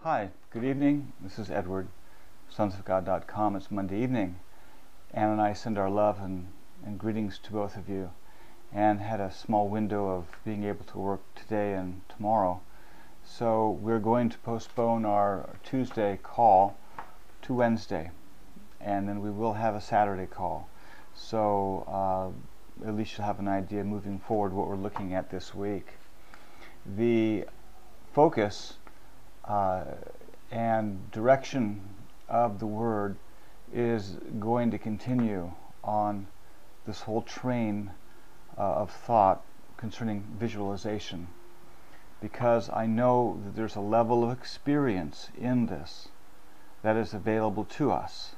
Hi, good evening. This is Edward, sonsofgod.com. It's Monday evening. Ann and I send our love and greetings to both of you. Ann had a small window of being able to work today and tomorrow, so we're going to postpone our Tuesday call to Wednesday, and then we will have a Saturday call. So at least you'll have an idea moving forward what we're looking at this week. The focus and direction of the Word is going to continue on this whole train of thought concerning visualization, because I know that there's a level of experience in this that is available to us,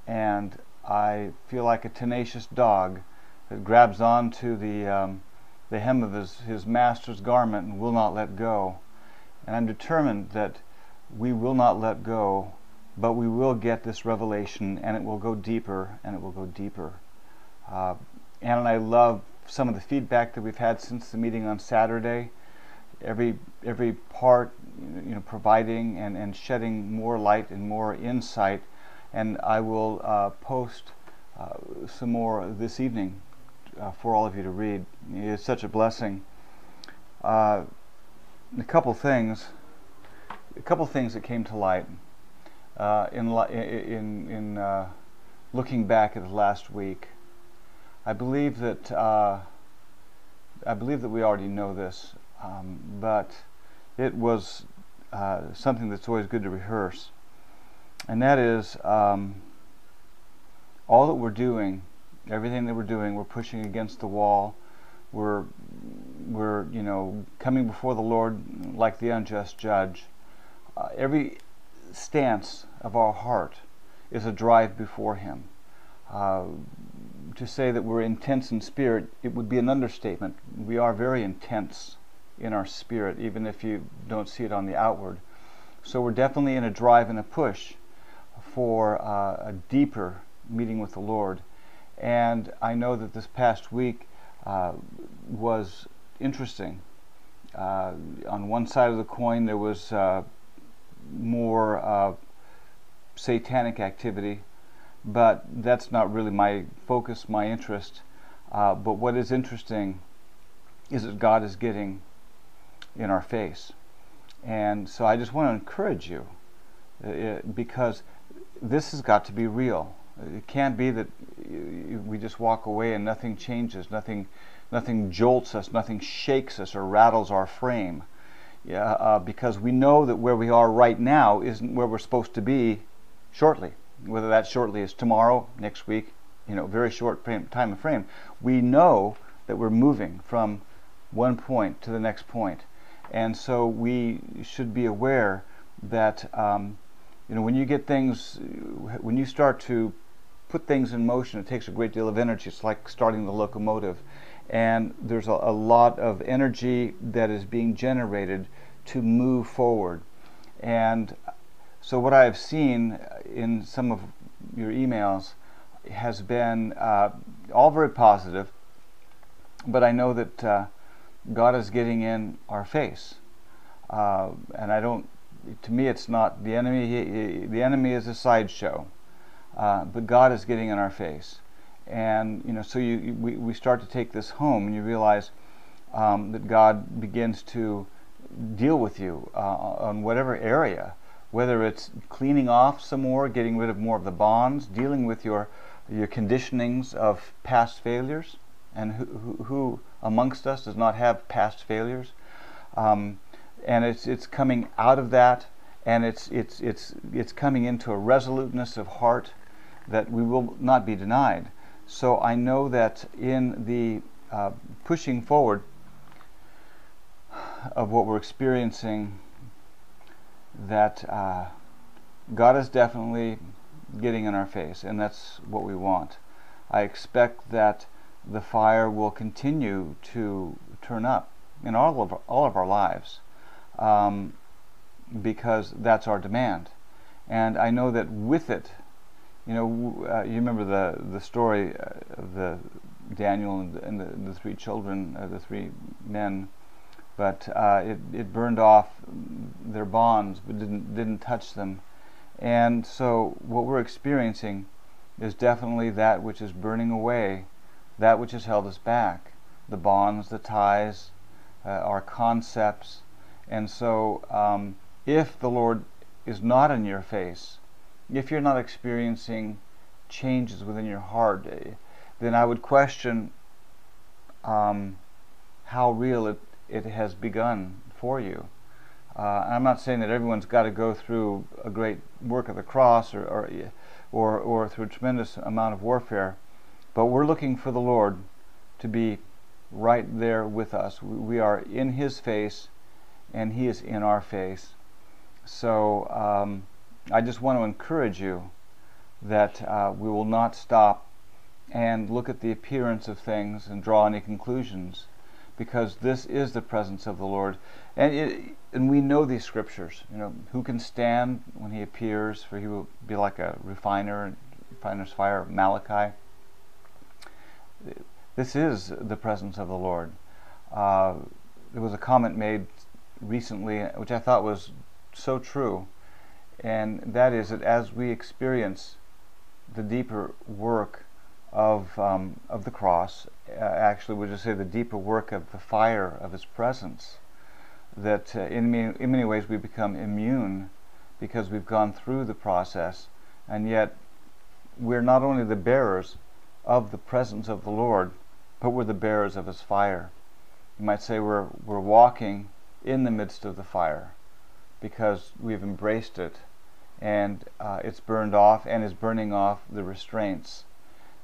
and I feel like a tenacious dog that grabs onto the hem of his master's garment and will not let go. And I'm determined that we will not let go, but we will get this revelation, and it will go deeper, and it will go deeper. Ann and I love some of the feedback that we've had since the meeting on Saturday. Every part, providing and shedding more light and more insight. And I will post some more this evening for all of you to read. It's such a blessing. A couple things that came to light in looking back at the last week. I believe that we already know this, but it was something that's always good to rehearse, and that is all that we're doing, everything that we're doing, we're pushing against the wall. We're coming before the Lord like the unjust judge. Every stance of our heart is a drive before Him. To say that we're intense in spirit, it would be an understatement. We are very intense in our spirit, even if you don't see it on the outward. So we're definitely in a drive and a push for a deeper meeting with the Lord. And I know that this past week was interesting. On one side of the coin there was more satanic activity, but that's not really my focus, my interest. But what is interesting is that God is getting in our face. And so I just want to encourage you, because this has got to be real. It can't be that we just walk away and nothing changes, nothing jolts us, nothing shakes us or rattles our frame. Because we know that where we are right now isn't where we're supposed to be shortly. Whether that shortly is tomorrow, next week, very short time frame. We know that we're moving from one point to the next point. And so we should be aware that when you get things, when you start to put things in motion, it takes a great deal of energy. It's like starting the locomotive. And there's a lot of energy that is being generated to move forward. And so what I've seen in some of your emails has been all very positive, but I know that God is getting in our face. And to me it's not the enemy. The enemy is a sideshow, but God is getting in our face. And so we start to take this home, and you realize that God begins to deal with you on whatever area, whether it's cleaning off some more, getting rid of more of the bonds, dealing with your conditionings of past failures, and who amongst us does not have past failures, and it's coming out of that, and it's coming into a resoluteness of heart that we will not be denied. So I know that in the pushing forward of what we're experiencing, that God is definitely getting in our face, and that's what we want. I expect that the fire will continue to turn up in all of our lives, because that's our demand. And I know that with it, you remember the story of the Daniel and the three children, the three men but it burned off their bonds, but didn't touch them. And so what we're experiencing is definitely that which is burning away, that which has held us back, the bonds, the ties, our concepts. And so if the Lord is not in your face, if you're not experiencing changes within your heart, then I would question how real it has begun for you. I'm not saying that everyone's got to go through a great work of the cross or through a tremendous amount of warfare, but we're looking for the Lord to be right there with us. We are in His face, and He is in our face. So I just want to encourage you that we will not stop and look at the appearance of things and draw any conclusions, because this is the presence of the Lord. And we know these scriptures. You know, who can stand when He appears? For He will be like a refiner's fire, Malachi. This is the presence of the Lord. There was a comment made recently, which I thought was so true, and that is that as we experience the deeper work of the cross, actually we'll just say the deeper work of the fire of His presence, that in many ways we become immune because we've gone through the process, and yet we're not only the bearers of the presence of the Lord, but we're the bearers of His fire. You might say we're walking in the midst of the fire because we've embraced it, and it's burned off and is burning off the restraints.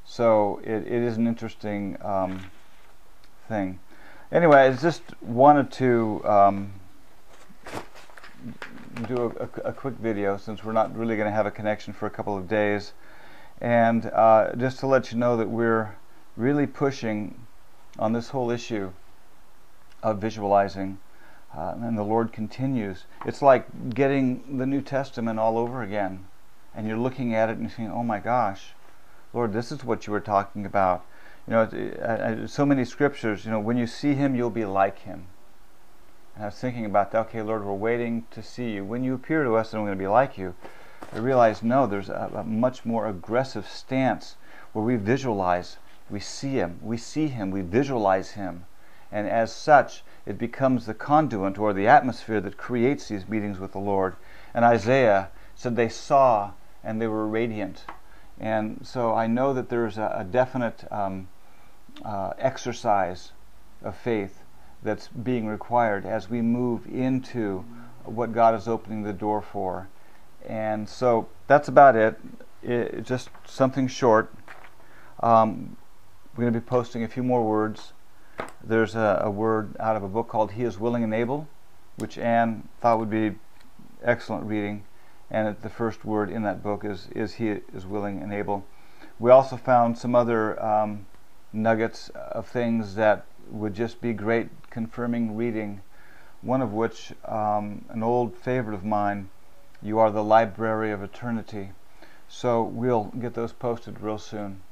So it is an interesting thing. Anyway, I just wanted to do a quick video, since we're not really going to have a connection for a couple of days, and just to let you know that we're really pushing on this whole issue of visualizing, and the Lord continues. It's like getting the New Testament all over again, and you're looking at it and you're saying, oh my gosh, Lord, this is what you were talking about. You know, so many scriptures, you know, when you see Him, you'll be like Him. And I was thinking about that. Okay, Lord, we're waiting to see you. When you appear to us, then we're going to be like you. I realized, no, there's a much more aggressive stance where we visualize, we see Him, we visualize Him. And as such, it becomes the conduit or the atmosphere that creates these meetings with the Lord. And Isaiah said they saw and they were radiant. And so I know that there's a definite exercise of faith that's being required as we move into what God is opening the door for. And so that's about it. Just something short. We're going to be posting a few more words. There's a word out of a book called He is Willing and Able, which Anne thought would be excellent reading. And the first word in that book is He is Willing and Able. We also found some other nuggets of things that would just be great confirming reading. One of which, an old favorite of mine, You Are the Library of Eternity. So we'll get those posted real soon.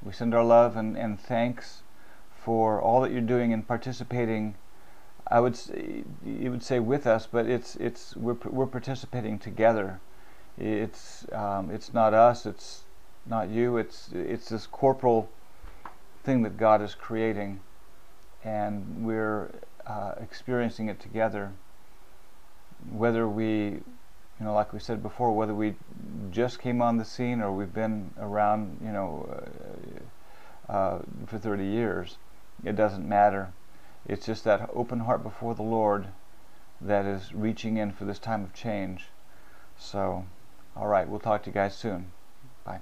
We send our love and thanks for all that you're doing and participating. I would say, you would say with us, but we're participating together. It's not us, it's not you. It's this corporal thing that God is creating, and we're experiencing it together. Whether we, like we said before, whether we just came on the scene or we've been around, for 30 years, it doesn't matter. It's just that open heart before the Lord that is reaching in for this time of change. So, all right, we'll talk to you guys soon. Bye.